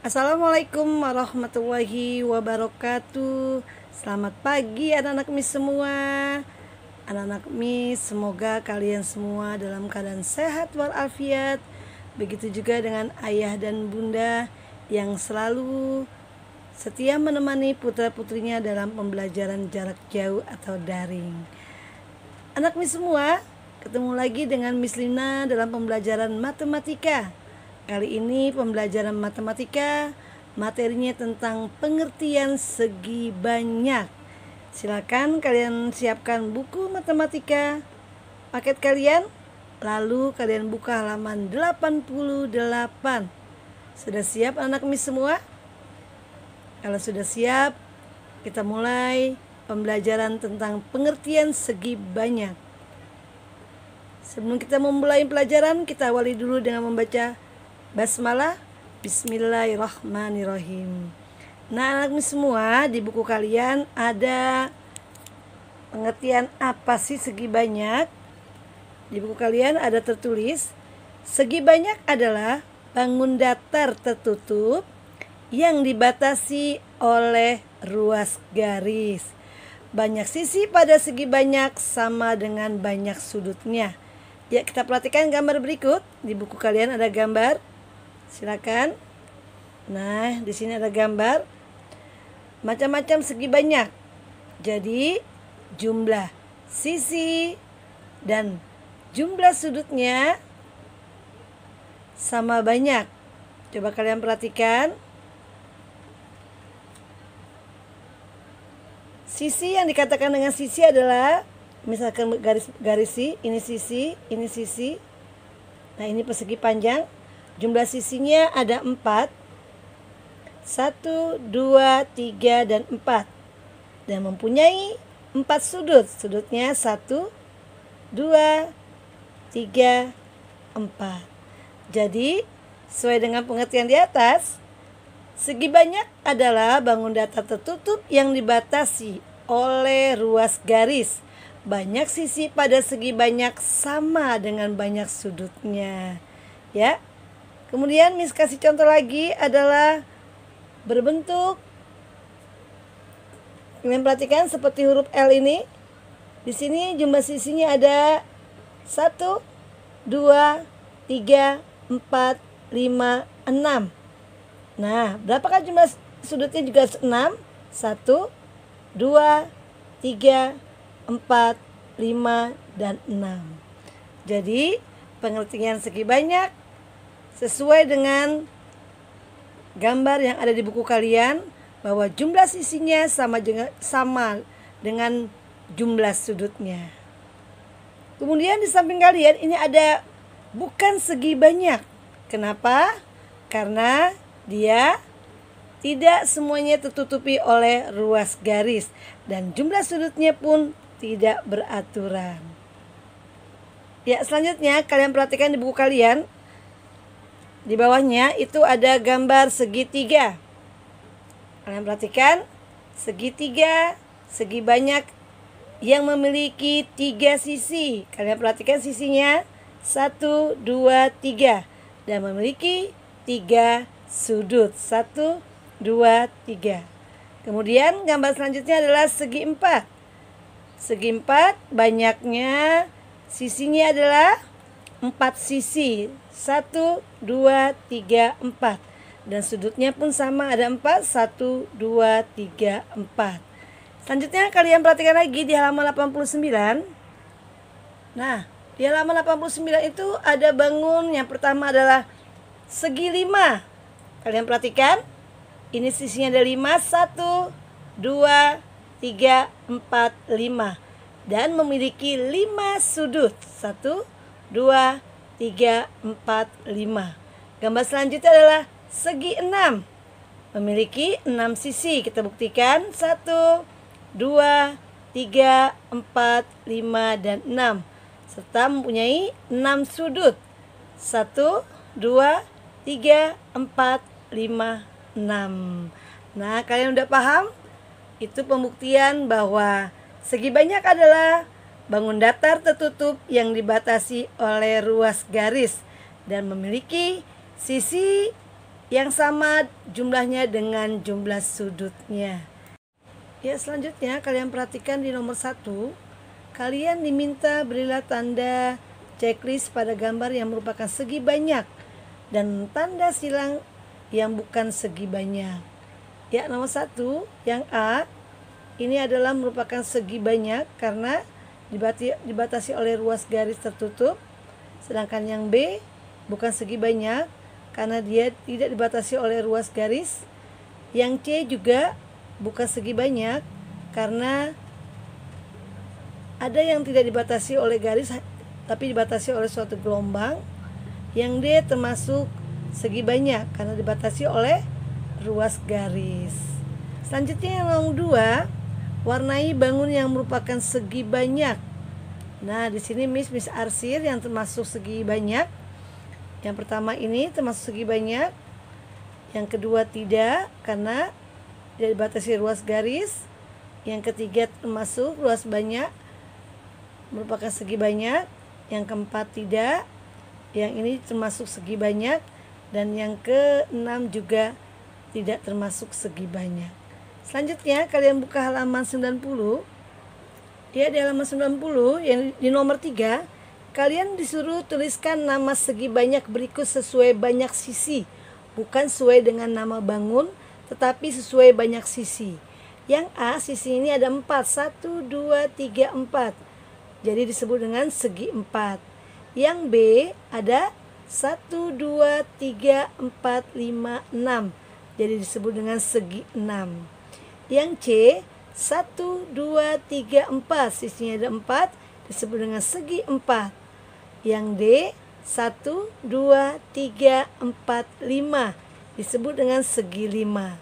Assalamualaikum warahmatullahi wabarakatuh. Selamat pagi anak-anak mis semua. Anak-anak mis, semoga kalian semua dalam keadaan sehat walafiat. Begitu juga dengan ayah dan bunda yang selalu setia menemani putra-putrinya dalam pembelajaran jarak jauh atau daring. Anak mis semua, ketemu lagi dengan Miss Lina dalam pembelajaran matematika. Kali ini pembelajaran matematika, materinya tentang pengertian segi banyak. Silakan kalian siapkan buku matematika paket kalian, lalu kalian buka halaman 88. Sudah siap anak mis semua? Kalau sudah siap, kita mulai pembelajaran tentang pengertian segi banyak. Sebelum kita memulai pelajaran, kita awali dulu dengan membaca basmalah. Bismillahirrahmanirrahim. Nah, anak semua, di buku kalian ada pengertian apa sih segi banyak? Di buku kalian ada tertulis, segi banyak adalah bangun datar tertutup yang dibatasi oleh ruas garis. Banyak sisi pada segi banyak sama dengan banyak sudutnya. Ya, kita perhatikan gambar berikut. Di buku kalian ada gambar. Silakan. Nah, di sini ada gambar macam-macam segi banyak. Jadi, jumlah sisi dan jumlah sudutnya sama banyak. Coba kalian perhatikan. Sisi yang dikatakan dengan sisi adalah misalkan garis ini sisi, ini sisi. Nah, ini persegi panjang. Jumlah sisinya ada 4. 1, 2, 3, dan 4. Dan mempunyai 4 sudut. Sudutnya 1, 2, 3, 4. Jadi, sesuai dengan pengertian di atas, segi banyak adalah bangun datar tertutup yang dibatasi oleh ruas garis. Banyak sisi pada segi banyak sama dengan banyak sudutnya. Ya. Kemudian Miss kasih contoh lagi adalah berbentuk. Kalian perhatikan seperti huruf L ini. Di sini jumlah sisinya ada 1, 2, 3, 4, 5, 6. Nah, berapakah jumlah sudutnya juga 6? 1, 2, 3, 4, 5, dan 6. Jadi, pengertian segi banyak sesuai dengan gambar yang ada di buku kalian, bahwa jumlah sisinya sama dengan jumlah sudutnya. Kemudian di samping kalian ini ada bukan segi banyak. Kenapa? Karena dia tidak semuanya tertutupi oleh ruas garis dan jumlah sudutnya pun tidak beraturan. Ya, selanjutnya kalian perhatikan di buku kalian. Di bawahnya itu ada gambar segitiga. Kalian perhatikan segitiga, segi banyak yang memiliki 3 sisi. Kalian perhatikan sisinya 1, 2, 3 dan memiliki 3 sudut. 1, 2, 3. Kemudian gambar selanjutnya adalah segi 4. Segi 4 banyaknya sisinya adalah 4 sisi. 1, 2, 3, 4. Dan sudutnya pun sama, ada 4. 1, 2, 3, 4. Selanjutnya kalian perhatikan lagi di halaman 89. Nah, di halaman 89 itu ada bangun. Yang pertama adalah segi 5. Kalian perhatikan. Ini sisinya ada 5. 1, 2, 3, 4, 5. Dan memiliki 5 sudut. 1, 2, 3, 4, 5. Gambar selanjutnya adalah segi 6. Memiliki 6 sisi. Kita buktikan. 1, 2, 3, 4, 5, dan 6. Serta mempunyai 6 sudut. 1, 2, 3, 4, 5, 6. Nah, kalian udah paham? Itu pembuktian bahwa segi banyak adalah bangun datar tertutup yang dibatasi oleh ruas garis dan memiliki sisi yang sama jumlahnya dengan jumlah sudutnya. Ya, selanjutnya kalian perhatikan di nomor 1. Kalian diminta berilah tanda checklist pada gambar yang merupakan segi banyak dan tanda silang yang bukan segi banyak. Ya, nomor 1 yang A ini adalah merupakan segi banyak karena dibatasi oleh ruas garis tertutup. Sedangkan yang B bukan segi banyak karena dia tidak dibatasi oleh ruas garis. Yang C juga bukan segi banyak karena ada yang tidak dibatasi oleh garis tapi dibatasi oleh suatu gelombang. Yang D termasuk segi banyak karena dibatasi oleh ruas garis. Selanjutnya yang nomor 2, warnai bangun yang merupakan segi banyak. Nah, di sini Miss arsir yang termasuk segi banyak. Yang pertama ini termasuk segi banyak. Yang kedua tidak karena tidak dibatasi ruas garis. Yang ketiga termasuk ruas banyak, merupakan segi banyak. Yang keempat tidak. Yang ini termasuk segi banyak. Dan yang keenam juga tidak termasuk segi banyak. Selanjutnya kalian buka halaman 90. Ya, di halaman 90 yang di nomor 3, kalian disuruh tuliskan nama segi banyak berikut sesuai banyak sisi, bukan sesuai dengan nama bangun, tetapi sesuai banyak sisi. Yang A, sisi ini ada 4, 1, 2, 3, 4. Jadi disebut dengan segi 4. Yang B ada 1, 2, 3, 4, 5, 6. Jadi disebut dengan segi 6. Yang C, 1, 2, 3, 4. Sisinya ada 4, disebut dengan segi 4. Yang D, 1, 2, 3, 4, 5. Disebut dengan segi 5.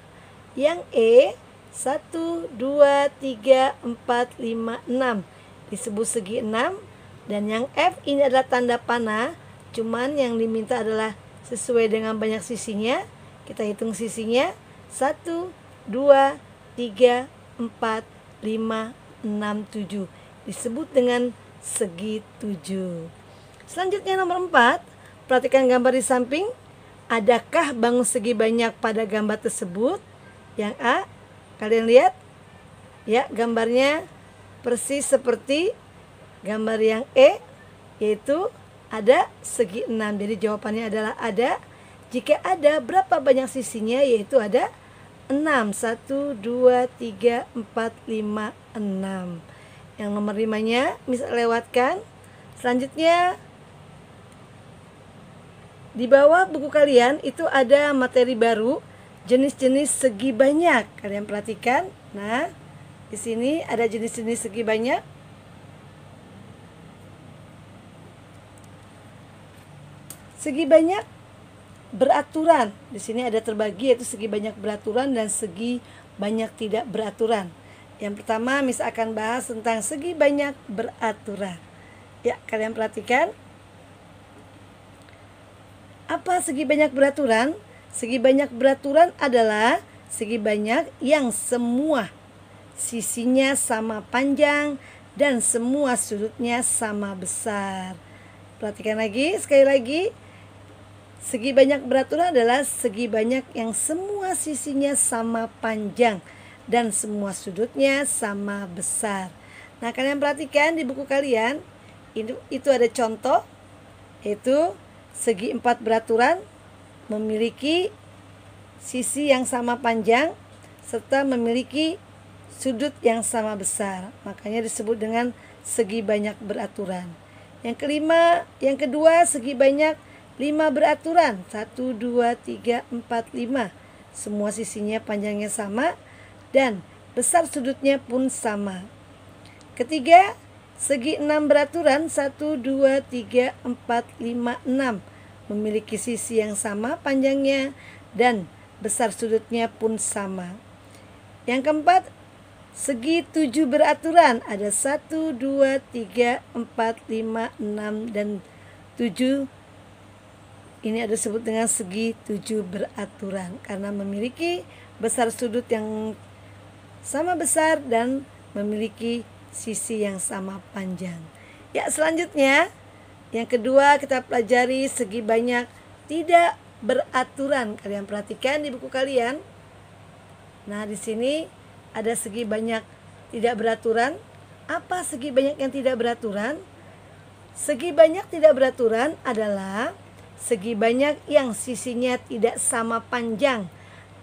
Yang E, 1, 2, 3, 4, 5, 6. Disebut segi 6. Dan yang F ini adalah tanda panah. Cuman yang diminta adalah sesuai dengan banyak sisinya. Kita hitung sisinya. 1, 2, 3, 4, 5, 6, 7. Disebut dengan segi 7. Selanjutnya nomor 4. Perhatikan gambar di samping. Adakah bangun segi banyak pada gambar tersebut? Yang A, kalian lihat ya, gambarnya persis seperti gambar yang E, yaitu ada segi 6. Jadi jawabannya adalah ada. Jika ada, berapa banyak sisinya? Yaitu ada 6. 1, 2, 3, 4, 5, 6. Yang nomor 5-nya bisa lewatkan. Selanjutnya di bawah buku kalian itu ada materi baru, jenis-jenis segi banyak. Kalian perhatikan. Nah, di sini ada jenis-jenis segi banyak. Segi banyak beraturan. Di sini ada terbagi, yaitu segi banyak beraturan dan segi banyak tidak beraturan. Yang pertama, Miss akan bahas tentang segi banyak beraturan. Ya, kalian perhatikan. Apa segi banyak beraturan? Segi banyak beraturan adalah segi banyak yang semua sisinya sama panjang dan semua sudutnya sama besar. Perhatikan lagi, sekali lagi. Segi banyak beraturan adalah segi banyak yang semua sisinya sama panjang dan semua sudutnya sama besar. Nah, kalian perhatikan di buku kalian, itu ada contoh, yaitu segi 4 beraturan memiliki sisi yang sama panjang serta memiliki sudut yang sama besar. Makanya disebut dengan segi banyak beraturan. Yang kedua, segi banyak 5 beraturan. 1, 2, 3, 4, 5. Semua sisinya panjangnya sama dan besar sudutnya pun sama. Ketiga, segi 6 beraturan. 1, 2, 3, 4, 5, 6. Memiliki sisi yang sama panjangnya dan besar sudutnya pun sama. Yang keempat, segi 7 beraturan. Ada 1, 2, 3, 4, 5, 6, dan 7. Ini ada disebut dengan segi 7 beraturan karena memiliki besar sudut yang sama besar dan memiliki sisi yang sama panjang. Ya, selanjutnya yang kedua kita pelajari segi banyak tidak beraturan. Kalian perhatikan di buku kalian. Nah, di sini ada segi banyak tidak beraturan. Apa segi banyak yang tidak beraturan? Segi banyak tidak beraturan adalah segi banyak yang sisinya tidak sama panjang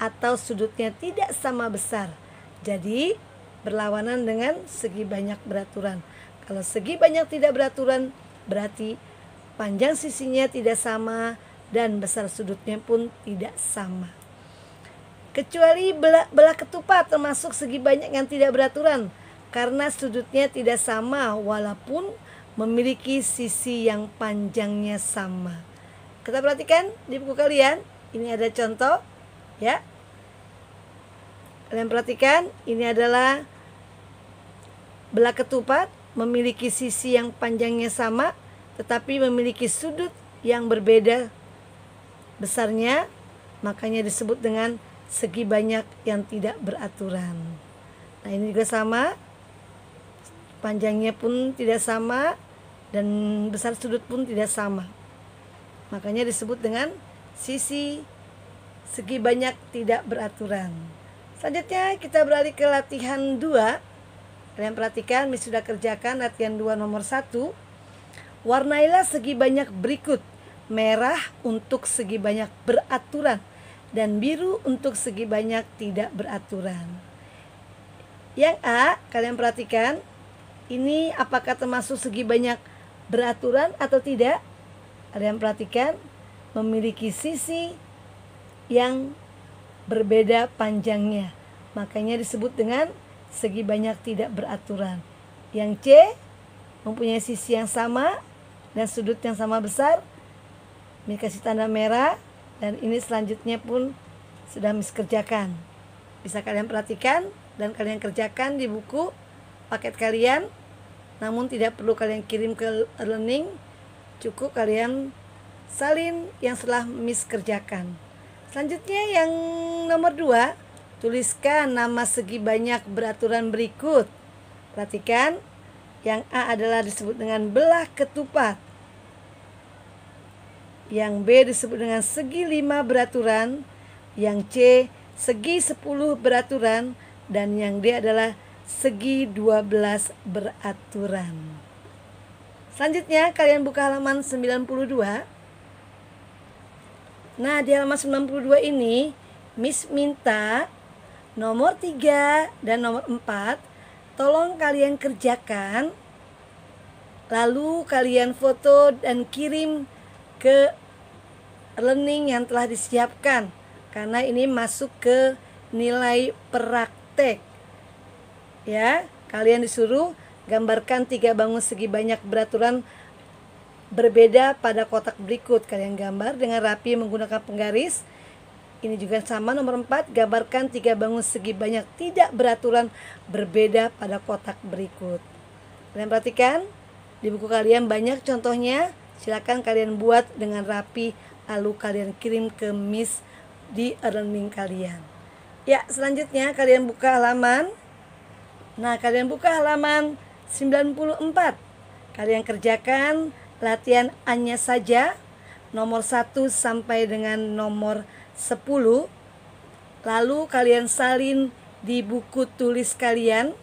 atau sudutnya tidak sama besar. Jadi berlawanan dengan segi banyak beraturan. Kalau segi banyak tidak beraturan berarti panjang sisinya tidak sama dan besar sudutnya pun tidak sama. Kecuali belah ketupat termasuk segi banyak yang tidak beraturan karena sudutnya tidak sama walaupun memiliki sisi yang panjangnya sama. Kita perhatikan di buku kalian, ini ada contoh ya. Kalian perhatikan, ini adalah belah ketupat memiliki sisi yang panjangnya sama tetapi memiliki sudut yang berbeda besarnya, makanya disebut dengan segi banyak yang tidak beraturan. Nah, ini juga sama, panjangnya pun tidak sama dan besar sudut pun tidak sama, makanya disebut dengan segi banyak tidak beraturan. Selanjutnya kita beralih ke latihan 2. Kalian perhatikan, Miss sudah kerjakan latihan 2 nomor 1. Warnailah segi banyak berikut: merah untuk segi banyak beraturan dan biru untuk segi banyak tidak beraturan. Yang A, kalian perhatikan, ini apakah termasuk segi banyak beraturan atau tidak? Kalian perhatikan, memiliki sisi yang berbeda panjangnya, makanya disebut dengan segi banyak tidak beraturan. Yang C, mempunyai sisi yang sama dan sudut yang sama besar, Miss kasih tanda merah. Dan ini selanjutnya pun sudah Miss kerjakan. Bisa kalian perhatikan dan kalian kerjakan di buku paket kalian. Namun tidak perlu kalian kirim ke learning, cukup kalian salin yang setelah Miss kerjakan. Selanjutnya yang nomor 2, tuliskan nama segi banyak beraturan berikut. Perhatikan, yang A adalah disebut dengan belah ketupat. Yang B disebut dengan segi 5 beraturan, yang C segi 10 beraturan, dan yang D adalah segi 12 beraturan. Selanjutnya kalian buka halaman 92. Nah, di halaman 92 ini Miss minta nomor 3 dan nomor 4 tolong kalian kerjakan, lalu kalian foto dan kirim ke learning yang telah disiapkan, karena ini masuk ke nilai praktek ya. Kalian disuruh gambarkan 3 bangun segi banyak beraturan berbeda pada kotak berikut. Kalian gambar dengan rapi menggunakan penggaris. Ini juga sama nomor 4, gambarkan 3 bangun segi banyak tidak beraturan berbeda pada kotak berikut. Kalian perhatikan di buku kalian banyak contohnya. Silakan kalian buat dengan rapi, lalu kalian kirim ke Miss di learning kalian. Ya, selanjutnya kalian buka halaman. Nah, kalian buka halaman 94. Kalian kerjakan latihan A-nya saja, nomor 1 sampai dengan nomor 10. Lalu kalian salin di buku tulis kalian.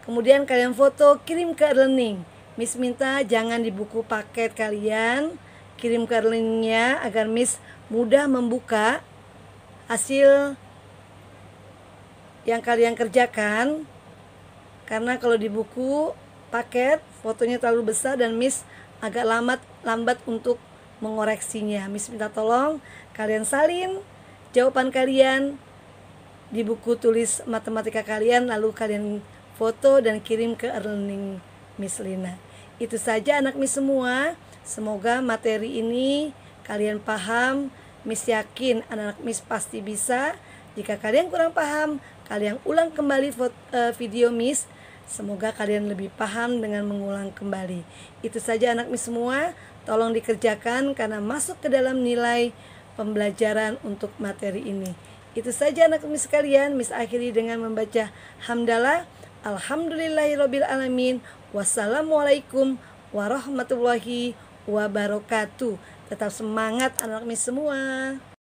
Kemudian kalian foto, kirim ke learning. Miss minta jangan di buku paket kalian, kirim ke learningnya agar Miss mudah membuka hasil yang kalian kerjakan. Karena kalau di buku paket fotonya terlalu besar dan Miss agak lambat untuk mengoreksinya. Miss minta tolong kalian salin jawaban kalian di buku tulis matematika kalian, lalu kalian foto dan kirim ke learning Miss Lina. Itu saja anak Miss semua. Semoga materi ini kalian paham. Miss yakin anak-anak Miss pasti bisa. Jika kalian kurang paham, kalian ulang kembali video Miss. Semoga kalian lebih paham dengan mengulang kembali. Itu saja anak Miss semua. Tolong dikerjakan karena masuk ke dalam nilai pembelajaran untuk materi ini. Itu saja anak Miss sekalian. Miss akhiri dengan membaca hamdalah. Alhamdulillahirabbil alamin. Wassalamualaikum warahmatullahi wabarakatuh. Tetap semangat anak-anak Miss semua.